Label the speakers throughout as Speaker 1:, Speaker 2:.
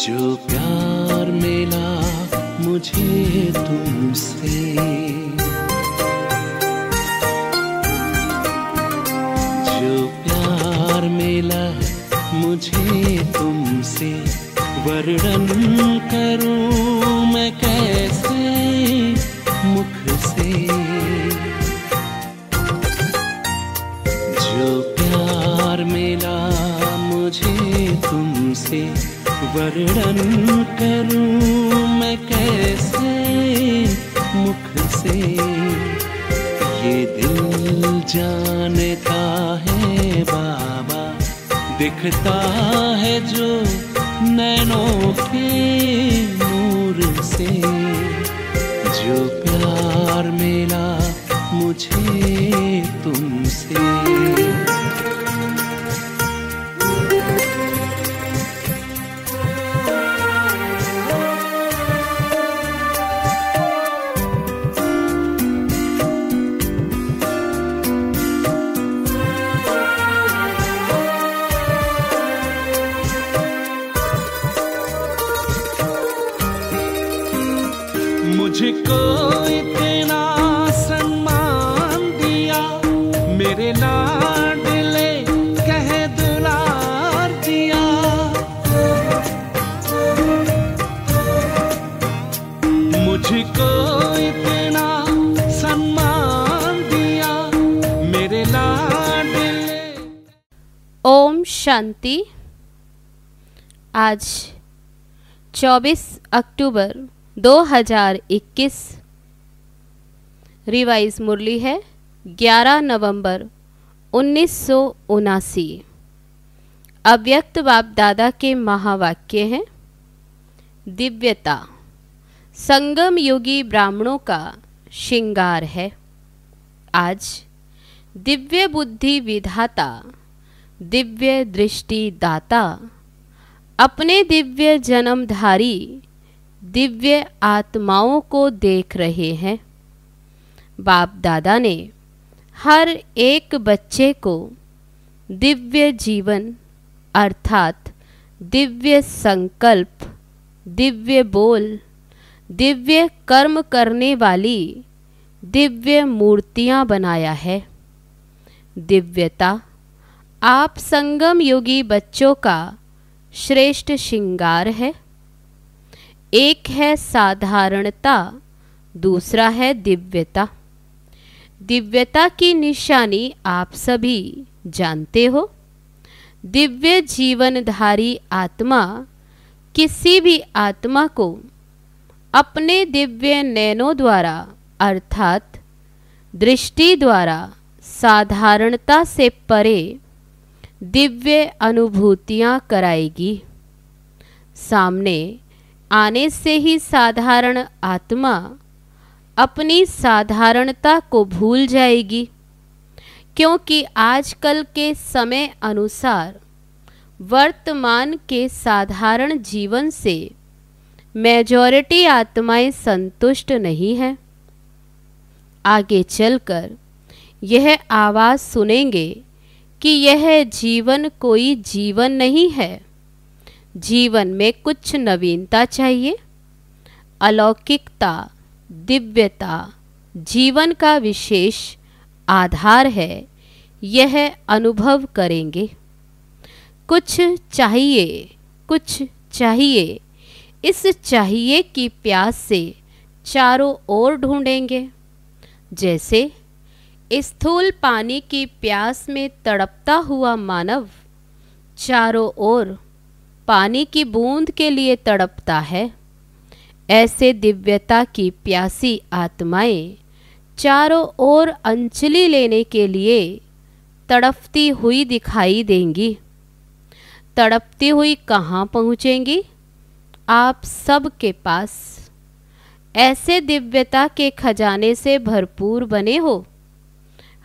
Speaker 1: जो प्यार मिला मुझे तुमसे, जो प्यार मिला मुझे तुमसे, वर्णन करूं मैं कैसे मुख से। जो प्यार मिला मुझे तुमसे, वर्णन करूं मैं कैसे मुख से। ये दिल जानता है बाबा, दिखता है जो नैनों के नूर से। जो प्यार मिला मुझे तुमसे। मुझको इतना सम्मान दिया, मेरे लाडले कह दुलार दिया। मुझको इतना सम्मान दिया, मेरे लाडले।
Speaker 2: ओम शांति। आज 24 अक्टूबर 2021। रिवाइज मुरली है 11 नवंबर 1979। अव्यक्त बाप दादा के महावाक्य हैं। दिव्यता संगम योगी ब्राह्मणों का श्रृंगार है। आज दिव्य बुद्धि विधाता, दिव्य दृष्टि दाता, अपने दिव्य जन्मधारी दिव्य आत्माओं को देख रहे हैं। बाप दादा ने हर एक बच्चे को दिव्य जीवन अर्थात दिव्य संकल्प, दिव्य बोल, दिव्य कर्म करने वाली दिव्य मूर्तियां बनाया है। दिव्यता आप संगम योगी बच्चों का श्रेष्ठ श्रृंगार है। एक है साधारणता, दूसरा है दिव्यता। दिव्यता की निशानी आप सभी जानते हो। दिव्य जीवनधारी आत्मा किसी भी आत्मा को अपने दिव्य नैनों द्वारा अर्थात दृष्टि द्वारा साधारणता से परे दिव्य अनुभूतियां कराएगी। सामने आने से ही साधारण आत्मा अपनी साधारणता को भूल जाएगी, क्योंकि आजकल के समय अनुसार वर्तमान के साधारण जीवन से मेजॉरिटी आत्माएं संतुष्ट नहीं हैं। आगे चलकर यह आवाज़ सुनेंगे कि यह जीवन कोई जीवन नहीं है। जीवन में कुछ नवीनता चाहिए। अलौकिकता, दिव्यता जीवन का विशेष आधार है। यह अनुभव करेंगे। कुछ चाहिए, कुछ चाहिए। इस चाहिए की प्यास से चारों ओर ढूंढेंगे। जैसे स्थूल पानी की प्यास में तड़पता हुआ मानव चारों ओर पानी की बूंद के लिए तड़पता है, ऐसे दिव्यता की प्यासी आत्माएं चारों ओर अंजलि लेने के लिए तड़पती हुई दिखाई देंगी। तड़पती हुई कहाँ पहुँचेंगी? आप सब के पास। ऐसे दिव्यता के खजाने से भरपूर बने हो।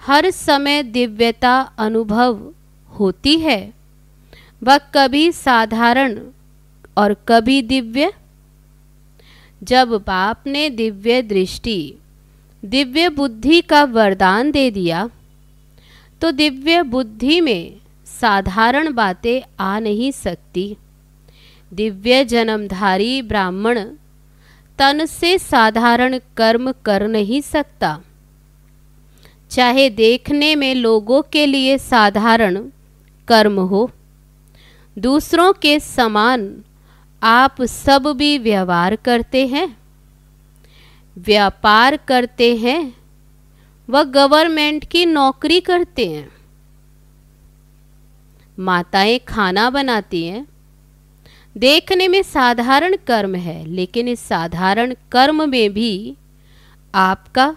Speaker 2: हर समय दिव्यता अनुभव होती है। वह कभी साधारण और कभी दिव्य। जब बाप ने दिव्य दृष्टि, दिव्य बुद्धि का वरदान दे दिया, तो दिव्य बुद्धि में साधारण बातें आ नहीं सकती। दिव्य जन्मधारी ब्राह्मण तन से साधारण कर्म कर नहीं सकता। चाहे देखने में लोगों के लिए साधारण कर्म हो, दूसरों के समान आप सब भी व्यवहार करते हैं, व्यापार करते हैं व गवर्नमेंट की नौकरी करते हैं। माताएं खाना बनाती हैं, देखने में साधारण कर्म है, लेकिन इस साधारण कर्म में भी आपका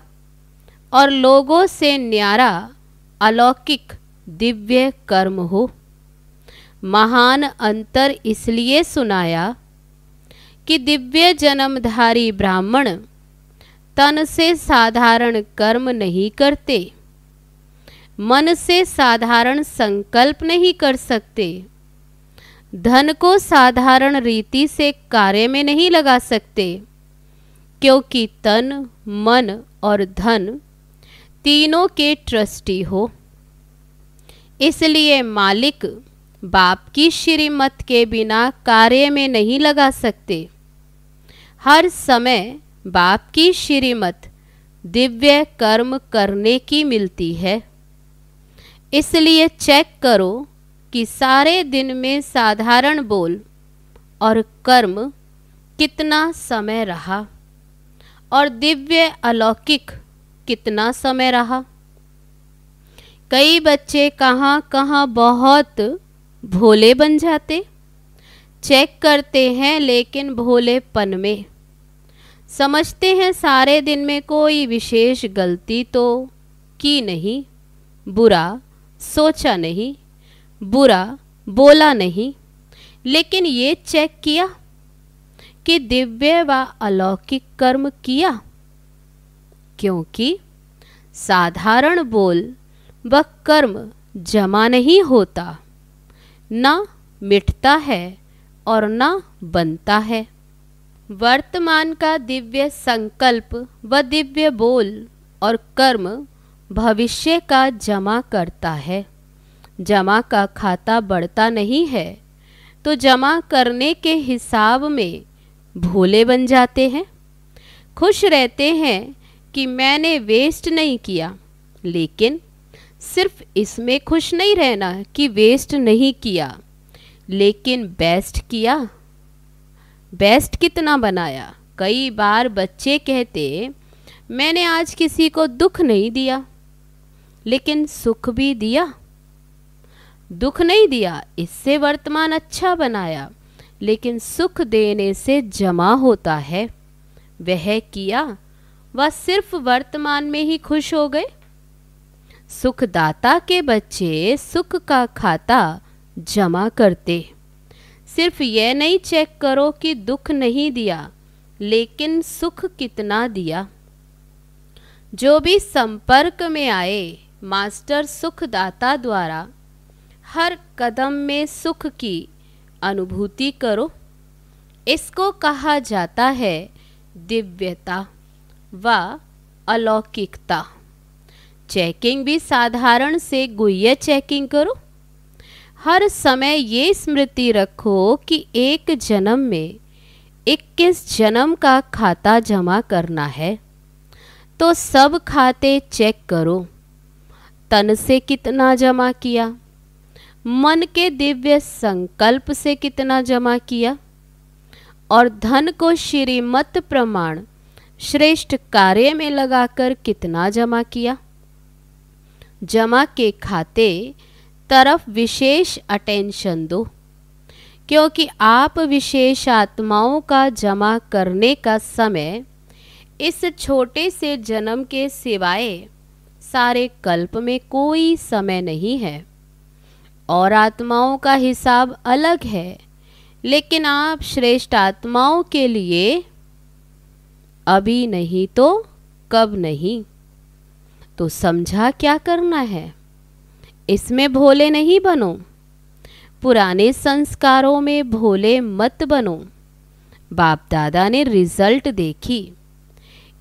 Speaker 2: और लोगों से न्यारा अलौकिक दिव्य कर्म हो। महान अंतर इसलिए सुनाया कि दिव्य जन्मधारी ब्राह्मण तन से साधारण कर्म नहीं करते, मन से साधारण संकल्प नहीं कर सकते, धन को साधारण रीति से कार्य में नहीं लगा सकते, क्योंकि तन, मन और धन तीनों के ट्रस्टी हो। इसलिए मालिक बाप की श्रीमत के बिना कार्य में नहीं लगा सकते। हर समय बाप की श्रीमत दिव्य कर्म करने की मिलती है। इसलिए चेक करो कि सारे दिन में साधारण बोल और कर्म कितना समय रहा और दिव्य अलौकिक कितना समय रहा। कई बच्चे कहाँ कहाँ बहुत भोले बन जाते, चेक करते हैं लेकिन भोलेपन में समझते हैं सारे दिन में कोई विशेष गलती तो की नहीं, बुरा सोचा नहीं, बुरा बोला नहीं, लेकिन ये चेक किया कि दिव्य व अलौकिक कर्म किया, क्योंकि साधारण बोल व कर्म जमा नहीं होता, ना मिटता है और ना बनता है। वर्तमान का दिव्य संकल्प व दिव्य बोल और कर्म भविष्य का जमा करता है। जमा का खाता बढ़ता नहीं है तो जमा करने के हिसाब में भोले बन जाते हैं। खुश रहते हैं कि मैंने वेस्ट नहीं किया, लेकिन सिर्फ इसमें खुश नहीं रहना कि वेस्ट नहीं किया, लेकिन बेस्ट किया। बेस्ट कितना बनाया। कई बार बच्चे कहते मैंने आज किसी को दुख नहीं दिया, लेकिन सुख भी दिया। दुख नहीं दिया, इससे वर्तमान अच्छा बनाया, लेकिन सुख देने से जमा होता है। वह किया, वह सिर्फ वर्तमान में ही खुश हो गए। सुखदाता के बच्चे सुख का खाता जमा करते। सिर्फ यह नहीं चेक करो कि दुख नहीं दिया, लेकिन सुख कितना दिया। जो भी संपर्क में आए मास्टर सुखदाता द्वारा हर कदम में सुख की अनुभूति करो। इसको कहा जाता है दिव्यता व अलौकिकता। चेकिंग भी साधारण से गुह्य चेकिंग करो। हर समय ये स्मृति रखो कि एक जन्म में 21 जन्म का खाता जमा करना है, तो सब खाते चेक करो। तन से कितना जमा किया, मन के दिव्य संकल्प से कितना जमा किया, और धन को श्रीमत प्रमाण श्रेष्ठ कार्य में लगाकर कितना जमा किया। जमा के खाते तरफ विशेष अटेंशन दो, क्योंकि आप विशेष आत्माओं का जमा करने का समय इस छोटे से जन्म के सिवाय सारे कल्प में कोई समय नहीं है। और आत्माओं का हिसाब अलग है, लेकिन आप श्रेष्ठ आत्माओं के लिए अभी नहीं तो कब नहीं। तो समझा क्या करना है। इसमें भोले नहीं बनो, पुराने संस्कारों में भोले मत बनो। बाप दादा ने रिजल्ट देखी,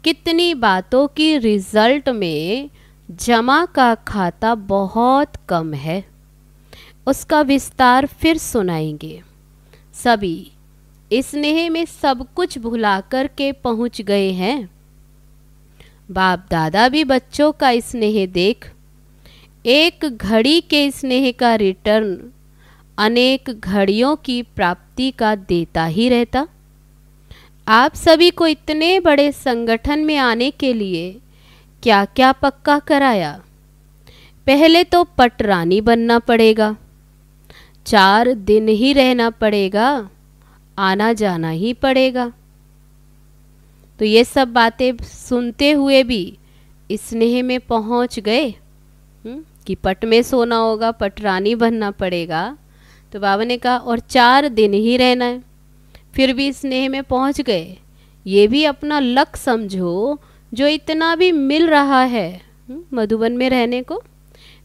Speaker 2: कितनी बातों की रिजल्ट में जमा का खाता बहुत कम है। उसका विस्तार फिर सुनाएंगे। सभी स्नेह में सब कुछ भुला कर के पहुंच गए हैं। बाप दादा भी बच्चों का स्नेह देख एक घड़ी के स्नेह का रिटर्न अनेक घड़ियों की प्राप्ति का देता ही रहता। आप सभी को इतने बड़े संगठन में आने के लिए क्या क्या पक्का कराया। पहले तो पटरानी बनना पड़ेगा, 4 दिन ही रहना पड़ेगा, आना जाना ही पड़ेगा। तो ये सब बातें सुनते हुए भी स्नेह में पहुंच गए कि पट में सोना होगा, पटरानी बनना पड़ेगा। तो बाबा ने कहा और 4 दिन ही रहना है। फिर भी स्नेह में पहुंच गए। ये भी अपना लक समझो, जो इतना भी मिल रहा है मधुबन में रहने को,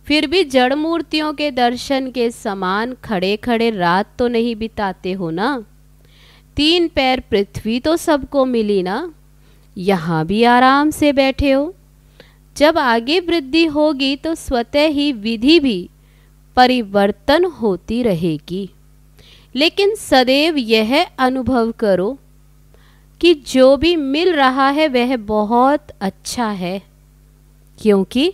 Speaker 2: फिर भी जड़ मूर्तियों के दर्शन के समान खड़े खड़े रात तो नहीं बिताते हो ना। 3 पैर पृथ्वी तो सबको मिली ना, यहाँ भी आराम से बैठे हो। जब आगे वृद्धि होगी तो स्वतः ही विधि भी परिवर्तन होती रहेगी। लेकिन सदैव यह अनुभव करो कि जो भी मिल रहा है वह बहुत अच्छा है, क्योंकि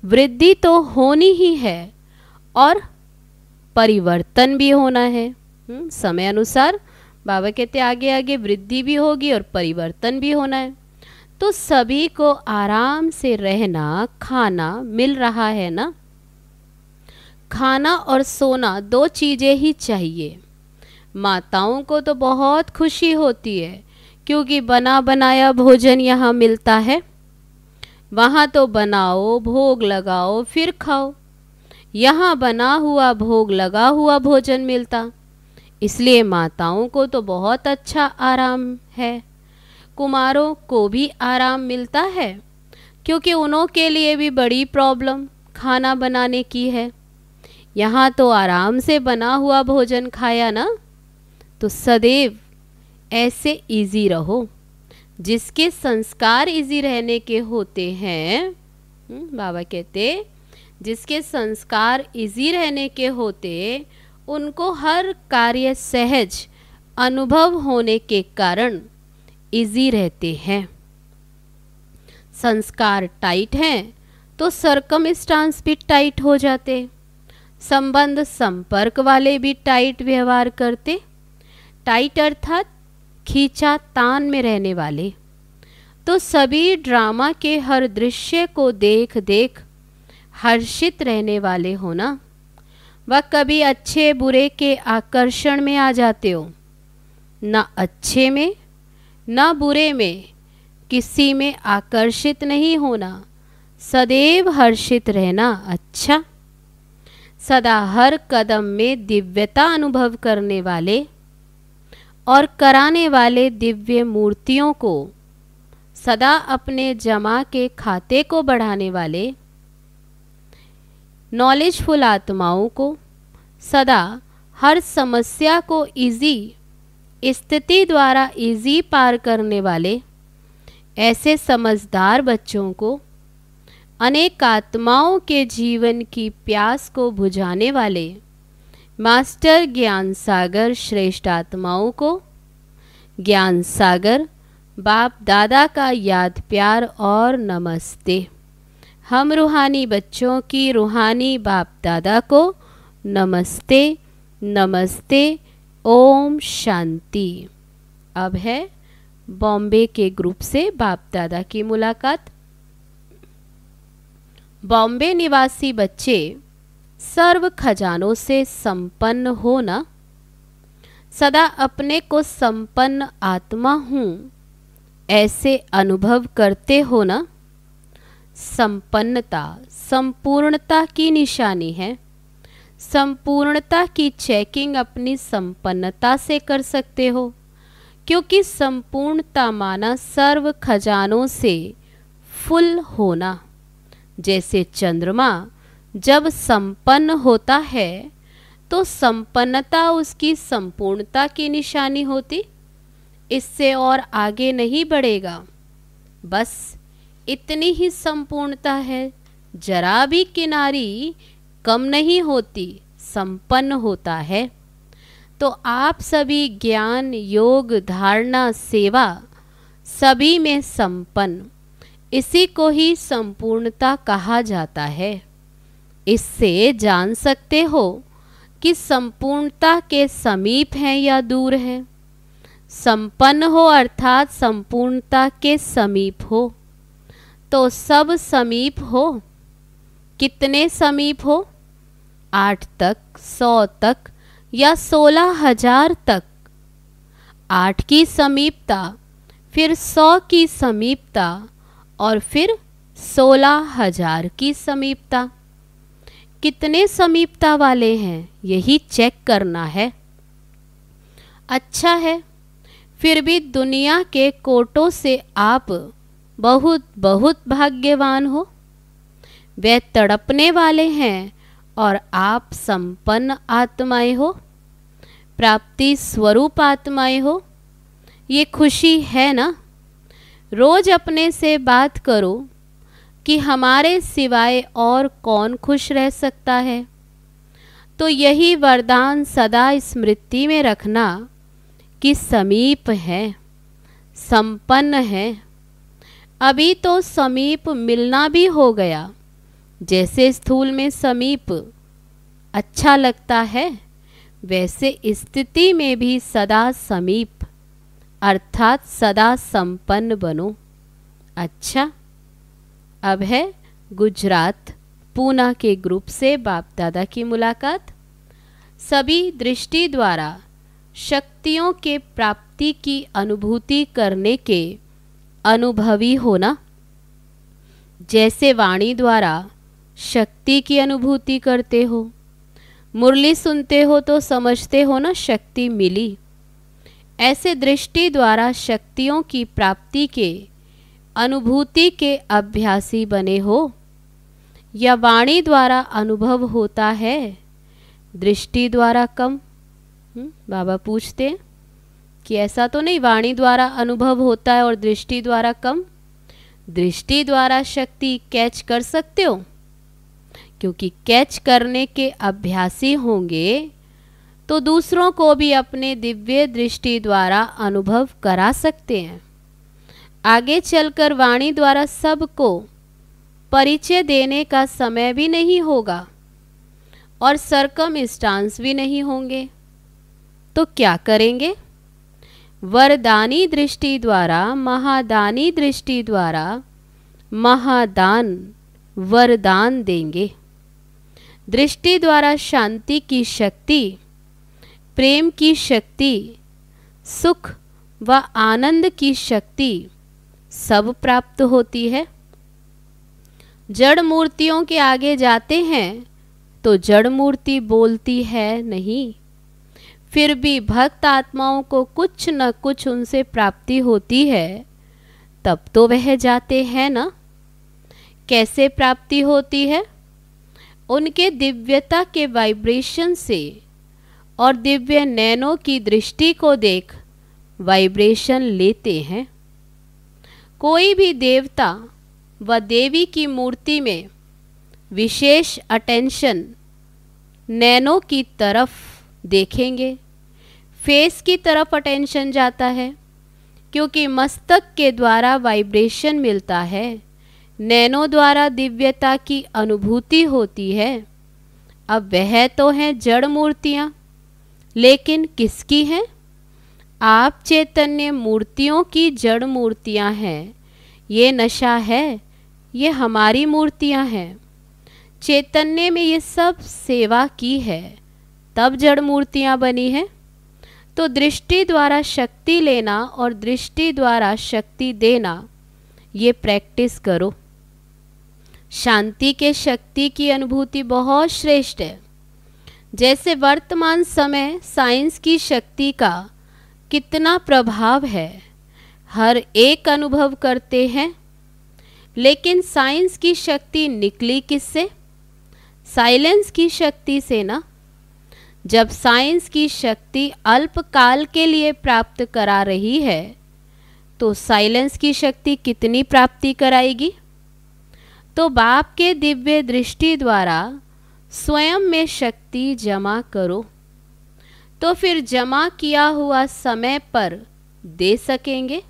Speaker 2: वृद्धि तो होनी ही है और परिवर्तन भी होना है। समय अनुसार बाबा कहते आगे आगे वृद्धि भी होगी और परिवर्तन भी होना है। तो सभी को आराम से रहना खाना मिल रहा है ना। खाना और सोना 2 चीज़ें ही चाहिए। माताओं को तो बहुत खुशी होती है क्योंकि बना बनाया भोजन यहाँ मिलता है। वहाँ तो बनाओ, भोग लगाओ, फिर खाओ। यहाँ बना हुआ भोग लगा हुआ भोजन मिलता, इसलिए माताओं को तो बहुत अच्छा आराम है। कुमारों को भी आराम मिलता है क्योंकि उन्हों के लिए भी बड़ी प्रॉब्लम खाना बनाने की है। यहाँ तो आराम से बना हुआ भोजन खाया ना। तो सदैव ऐसे इजी रहो। जिसके संस्कार इजी रहने के होते हैं, बाबा कहते जिसके संस्कार इजी रहने के होते, उनको हर कार्य सहज अनुभव होने के कारण इजी रहते हैं। संस्कार टाइट हैं तो सरकमस्टांस भी टाइट हो जाते। संबंध संपर्क वाले भी टाइट व्यवहार करते। टाइट अर्थात खींचा तान में रहने वाले। तो सभी ड्रामा के हर दृश्य को देख देख हर्षित रहने वाले हो ना। वह कभी अच्छे बुरे के आकर्षण में आ जाते हो, ना अच्छे में ना बुरे में किसी में आकर्षित नहीं होना। सदैव हर्षित रहना अच्छा। सदा हर कदम में दिव्यता अनुभव करने वाले और कराने वाले दिव्य मूर्तियों को, सदा अपने जमा के खाते को बढ़ाने वाले नॉलेजफुल आत्माओं को, सदा हर समस्या को इजी स्थिति द्वारा इजी पार करने वाले ऐसे समझदार बच्चों को, अनेक आत्माओं के जीवन की प्यास को बुझाने वाले मास्टर ज्ञान सागर श्रेष्ठ आत्माओं को, ज्ञान सागर बाप दादा का याद प्यार और नमस्ते। हम रूहानी बच्चों की रूहानी बाप दादा को नमस्ते नमस्ते। ओम शांति। अब है बॉम्बे के ग्रुप से बाप दादा की मुलाकात। बॉम्बे निवासी बच्चे सर्व खजानों से संपन्न हो ना। सदा अपने को संपन्न आत्मा हूँ ऐसे अनुभव करते हो ना। संपन्नता संपूर्णता की निशानी है। संपूर्णता की चेकिंग अपनी संपन्नता से कर सकते हो, क्योंकि संपूर्णता माना सर्व खजानों से फुल होना। जैसे चंद्रमा जब संपन्न होता है तो संपन्नता उसकी संपूर्णता की निशानी होती। इससे और आगे नहीं बढ़ेगा, बस इतनी ही संपूर्णता है। जरा भी किनारी कम नहीं होती, संपन्न होता है। तो आप सभी ज्ञान, योग, धारणा, सेवा सभी में संपन्न, इसी को ही संपूर्णता कहा जाता है। इससे जान सकते हो कि संपूर्णता के समीप हैं या दूर हैं। संपन्न हो अर्थात संपूर्णता के समीप हो, तो सब समीप हो। कितने समीप हो? 8 तक, 100 तक या 16,000 तक। 8 की समीपता, फिर 100 की समीपता और फिर 16,000 की समीपता। कितने समीपता वाले हैं, यही चेक करना है। अच्छा है, फिर भी दुनिया के कोटों से आप बहुत बहुत भाग्यवान हो। वे तड़पने वाले हैं और आप संपन्न आत्माएं हो, प्राप्ति स्वरूप आत्माएं हो। ये खुशी है ना? रोज अपने से बात करो कि हमारे सिवाय और कौन खुश रह सकता है। तो यही वरदान सदा स्मृति में रखना कि समीप है, संपन्न है। अभी तो समीप मिलना भी हो गया। जैसे स्थूल में समीप अच्छा लगता है, वैसे स्थिति में भी सदा समीप अर्थात सदा संपन्न बनो। अच्छा, अब है गुजरात पूना के ग्रुप से बाप दादा की मुलाकात। सभी दृष्टि द्वारा शक्तियों के प्राप्ति की अनुभूति करने के अनुभवी होना। जैसे वाणी द्वारा शक्ति की अनुभूति करते हो, मुरली सुनते हो तो समझते हो ना शक्ति मिली। ऐसे दृष्टि द्वारा शक्तियों की प्राप्ति के अनुभूति के अभ्यासी बने हो, या वाणी द्वारा अनुभव होता है, दृष्टि द्वारा कम? बाबा पूछते हैं कि ऐसा तो नहीं, वाणी द्वारा अनुभव होता है और दृष्टि द्वारा कम? दृष्टि द्वारा शक्ति कैच कर सकते हो, क्योंकि कैच करने के अभ्यासी होंगे तो दूसरों को भी अपने दिव्य दृष्टि द्वारा अनुभव करा सकते हैं। आगे चलकर वाणी द्वारा सबको परिचय देने का समय भी नहीं होगा और सरकमस्टांस भी नहीं होंगे। तो क्या करेंगे? वरदानी दृष्टि द्वारा, महादानी दृष्टि द्वारा महादान वरदान देंगे। दृष्टि द्वारा शांति की शक्ति, प्रेम की शक्ति, सुख व आनंद की शक्ति सब प्राप्त होती है। जड़ मूर्तियों के आगे जाते हैं तो जड़ मूर्ति बोलती है नहीं, फिर भी भक्त आत्माओं को कुछ न कुछ उनसे प्राप्ति होती है, तब तो वह जाते हैं ना। कैसे प्राप्ति होती है? उनके दिव्यता के वाइब्रेशन से और दिव्य नैनों की दृष्टि को देख वाइब्रेशन लेते हैं। कोई भी देवता व देवी की मूर्ति में विशेष अटेंशन नैनों की तरफ देखेंगे, फेस की तरफ अटेंशन जाता है, क्योंकि मस्तक के द्वारा वाइब्रेशन मिलता है, नैनों द्वारा दिव्यता की अनुभूति होती है। अब वह तो हैं जड़ मूर्तियाँ, लेकिन किसकी हैं? आप चैतन्य मूर्तियों की जड़ मूर्तियाँ हैं। ये नशा है, ये हमारी मूर्तियाँ हैं। चैतन्य में ये सब सेवा की है, तब जड़ मूर्तियाँ बनी हैं। तो दृष्टि द्वारा शक्ति लेना और दृष्टि द्वारा शक्ति देना, ये प्रैक्टिस करो। शांति के शक्ति की अनुभूति बहुत श्रेष्ठ है। जैसे वर्तमान समय साइंस की शक्ति का कितना प्रभाव है, हर एक अनुभव करते हैं, लेकिन साइंस की शक्ति निकली किससे? साइलेंस की शक्ति से ना। जब साइंस की शक्ति अल्पकाल के लिए प्राप्त करा रही है, तो साइलेंस की शक्ति कितनी प्राप्ति कराएगी? तो बाप के दिव्य दृष्टि द्वारा स्वयं में शक्ति जमा करो, तो फिर जमा किया हुआ समय पर दे सकेंगे।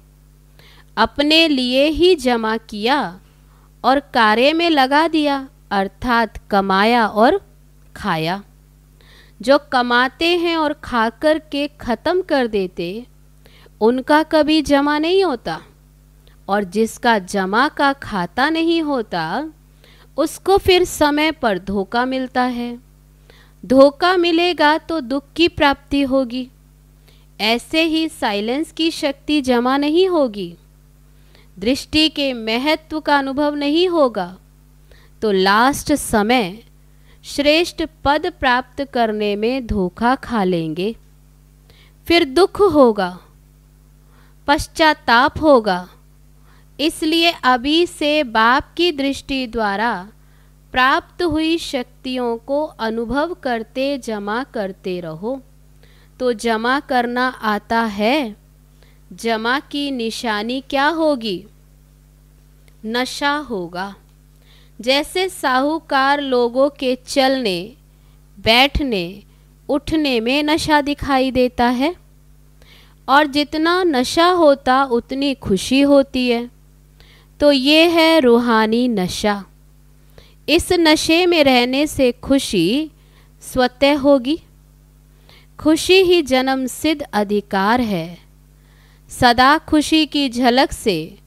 Speaker 2: अपने लिए ही जमा किया और कार्य में लगा दिया, अर्थात कमाया और खाया। जो कमाते हैं और खाकर के ख़त्म कर देते, उनका कभी जमा नहीं होता, और जिसका जमा का खाता नहीं होता उसको फिर समय पर धोखा मिलता है। धोखा मिलेगा तो दुख की प्राप्ति होगी। ऐसे ही साइलेंस की शक्ति जमा नहीं होगी, दृष्टि के महत्व का अनुभव नहीं होगा, तो लास्ट समय श्रेष्ठ पद प्राप्त करने में धोखा खा लेंगे। फिर दुख होगा, पश्चाताप होगा। इसलिए अभी से बाप की दृष्टि द्वारा प्राप्त हुई शक्तियों को अनुभव करते जमा करते रहो। तो जमा करना आता है। जमा की निशानी क्या होगी? नशा होगा। जैसे साहूकार लोगों के चलने, बैठने, उठने में नशा दिखाई देता है, और जितना नशा होता उतनी खुशी होती है। तो ये है रूहानी नशा। इस नशे में रहने से खुशी स्वतः होगी। खुशी ही जन्म सिद्ध अधिकार है। सदा खुशी की झलक से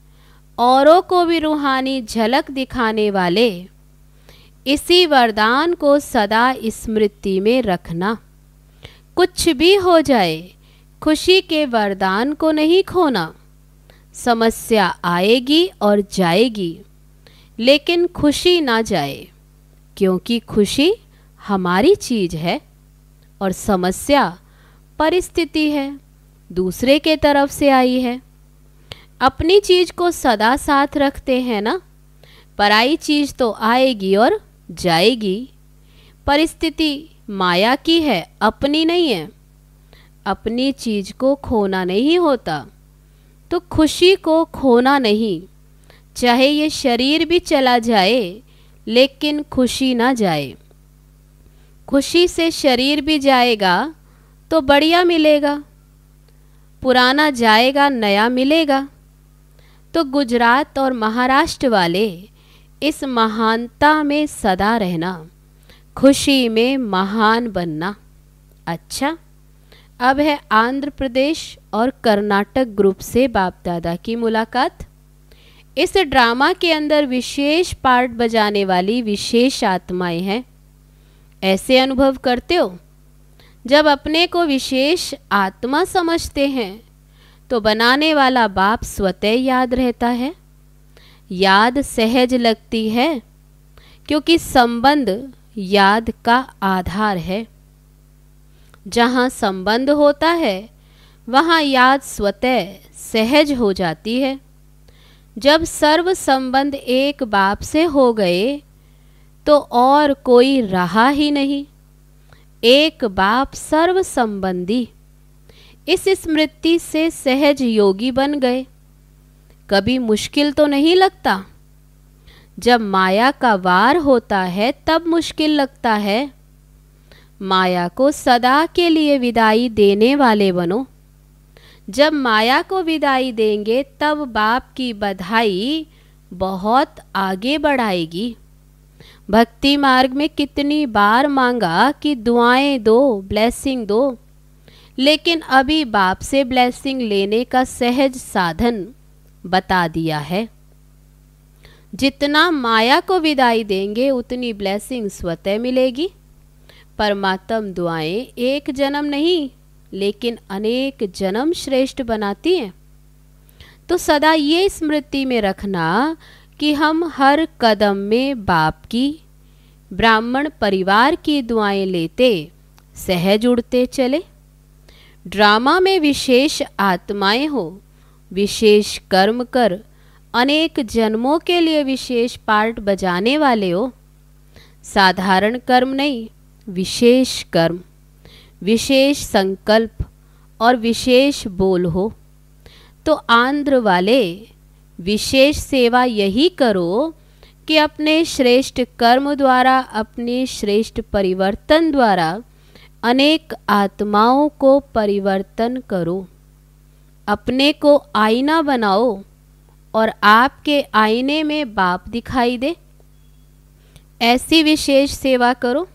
Speaker 2: औरों को भी रूहानी झलक दिखाने वाले इसी वरदान को सदा स्मृति में रखना। कुछ भी हो जाए, खुशी के वरदान को नहीं खोना। समस्या आएगी और जाएगी, लेकिन खुशी ना जाए, क्योंकि खुशी हमारी चीज़ है और समस्या परिस्थिति है, दूसरे के तरफ से आई है। अपनी चीज़ को सदा साथ रखते हैं ना, पराई चीज़ तो आएगी और जाएगी। परिस्थिति माया की है, अपनी नहीं है। अपनी चीज़ को खोना नहीं होता, तो खुशी को खोना नहीं। चाहे ये शरीर भी चला जाए, लेकिन खुशी ना जाए। खुशी से शरीर भी जाएगा तो बढ़िया मिलेगा, पुराना जाएगा नया मिलेगा। तो गुजरात और महाराष्ट्र वाले इस महानता में सदा रहना, खुशी में महान बनना। अच्छा, अब है आंध्र प्रदेश और कर्नाटक ग्रुप से बाप दादा की मुलाकात। इस ड्रामा के अंदर विशेष पार्ट बजाने वाली विशेष आत्माएं हैं। ऐसे अनुभव करते हो? जब अपने को विशेष आत्मा समझते हैं तो बनाने वाला बाप स्वतः याद रहता है। याद सहज लगती है, क्योंकि संबंध याद का आधार है। जहाँ संबंध होता है वहाँ याद स्वतः सहज हो जाती है। जब सर्व संबंध एक बाप से हो गए तो और कोई रहा ही नहीं। एक बाप सर्व संबंधी। इस स्मृति से सहज योगी बन गए। कभी मुश्किल तो नहीं लगता। जब माया का वार होता है तब मुश्किल लगता है। माया को सदा के लिए विदाई देने वाले बनो। जब माया को विदाई देंगे तब बाप की बधाई बहुत आगे बढ़ाएगी। भक्ति मार्ग में कितनी बार मांगा कि दुआएं दो, ब्लेसिंग दो, लेकिन अभी बाप से ब्लेसिंग लेने का सहज साधन बता दिया है। जितना माया को विदाई देंगे उतनी ब्लेसिंग स्वतः मिलेगी। परमात्म दुआएं एक जन्म नहीं लेकिन अनेक जन्म श्रेष्ठ बनाती हैं। तो सदा ये स्मृति में रखना कि हम हर कदम में बाप की, ब्राह्मण परिवार की दुआएं लेते सहज उड़ते चले। ड्रामा में विशेष आत्माएं हो, विशेष कर्म कर अनेक जन्मों के लिए विशेष पार्ट बजाने वाले हो। साधारण कर्म नहीं, विशेष कर्म, विशेष संकल्प और विशेष बोल हो। तो आंध्र वाले विशेष सेवा यही करो कि अपने श्रेष्ठ कर्म द्वारा, अपने श्रेष्ठ परिवर्तन द्वारा अनेक आत्माओं को परिवर्तन करो। अपने को आईना बनाओ और आपके आईने में बाप दिखाई दे। ऐसी विशेष सेवा करो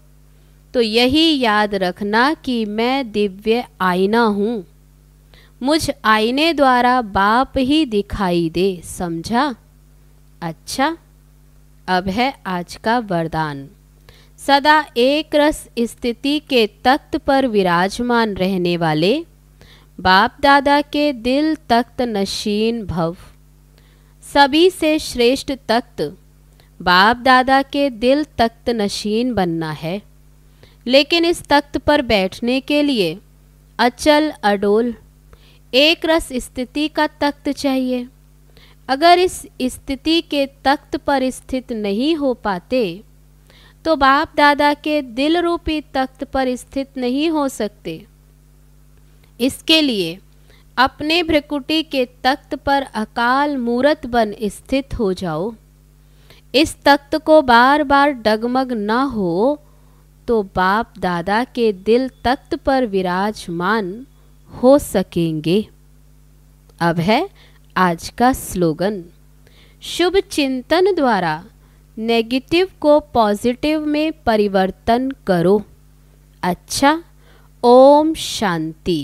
Speaker 2: तो यही याद रखना कि मैं दिव्य आईना हूँ। मुझ आईने द्वारा बाप ही दिखाई दे। समझा? अच्छा, अब है आज का वरदान। सदा एक रस स्थिति के तख्त पर विराजमान रहने वाले बाप दादा के दिल तख्त नशीन भव। सभी से श्रेष्ठ तख्त बाप दादा के दिल तख्त नशीन बनना है। लेकिन इस तख्त पर बैठने के लिए अचल अडोल एक रस स्थिति का तख्त चाहिए। अगर इस स्थिति के तख्त पर स्थित नहीं हो पाते तो बाप दादा के दिल रूपी तख्त पर स्थित नहीं हो सकते। इसके लिए अपने भ्रिकुटी के तख्त पर अकाल मूरत बन स्थित हो जाओ। इस तख्त को बार बार डगमग ना हो तो बाप दादा के दिल तख्त पर विराजमान हो सकेंगे। अब है आज का स्लोगन। शुभ चिंतन द्वारा नेगेटिव को पॉजिटिव में परिवर्तन करो। अच्छा, ओम शांति।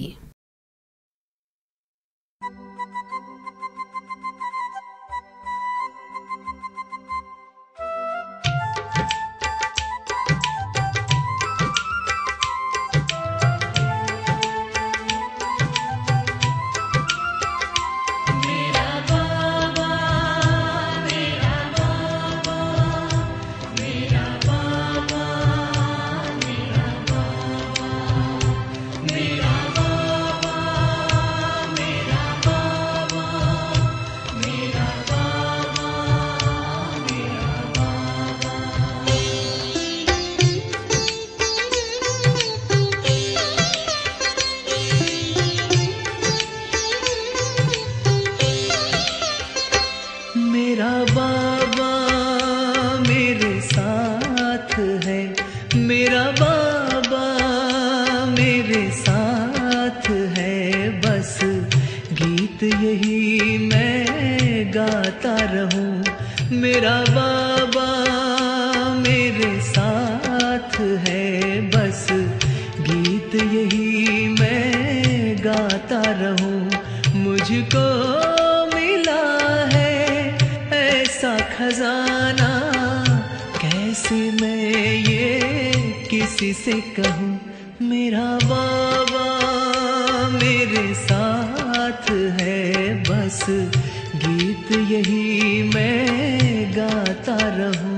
Speaker 3: मेरा बाबा मेरे साथ है, मेरा बाबा मेरे साथ है। बस गीत यही मैं गाता रहूं। मेरा बाबा मेरे साथ है, बस गीत यही मैं गाता रहूं। मुझको खजाना कैसे मैं ये किसी से कहूँ। मेरा बाबा मेरे साथ है, बस गीत यही मैं गाता रहूं।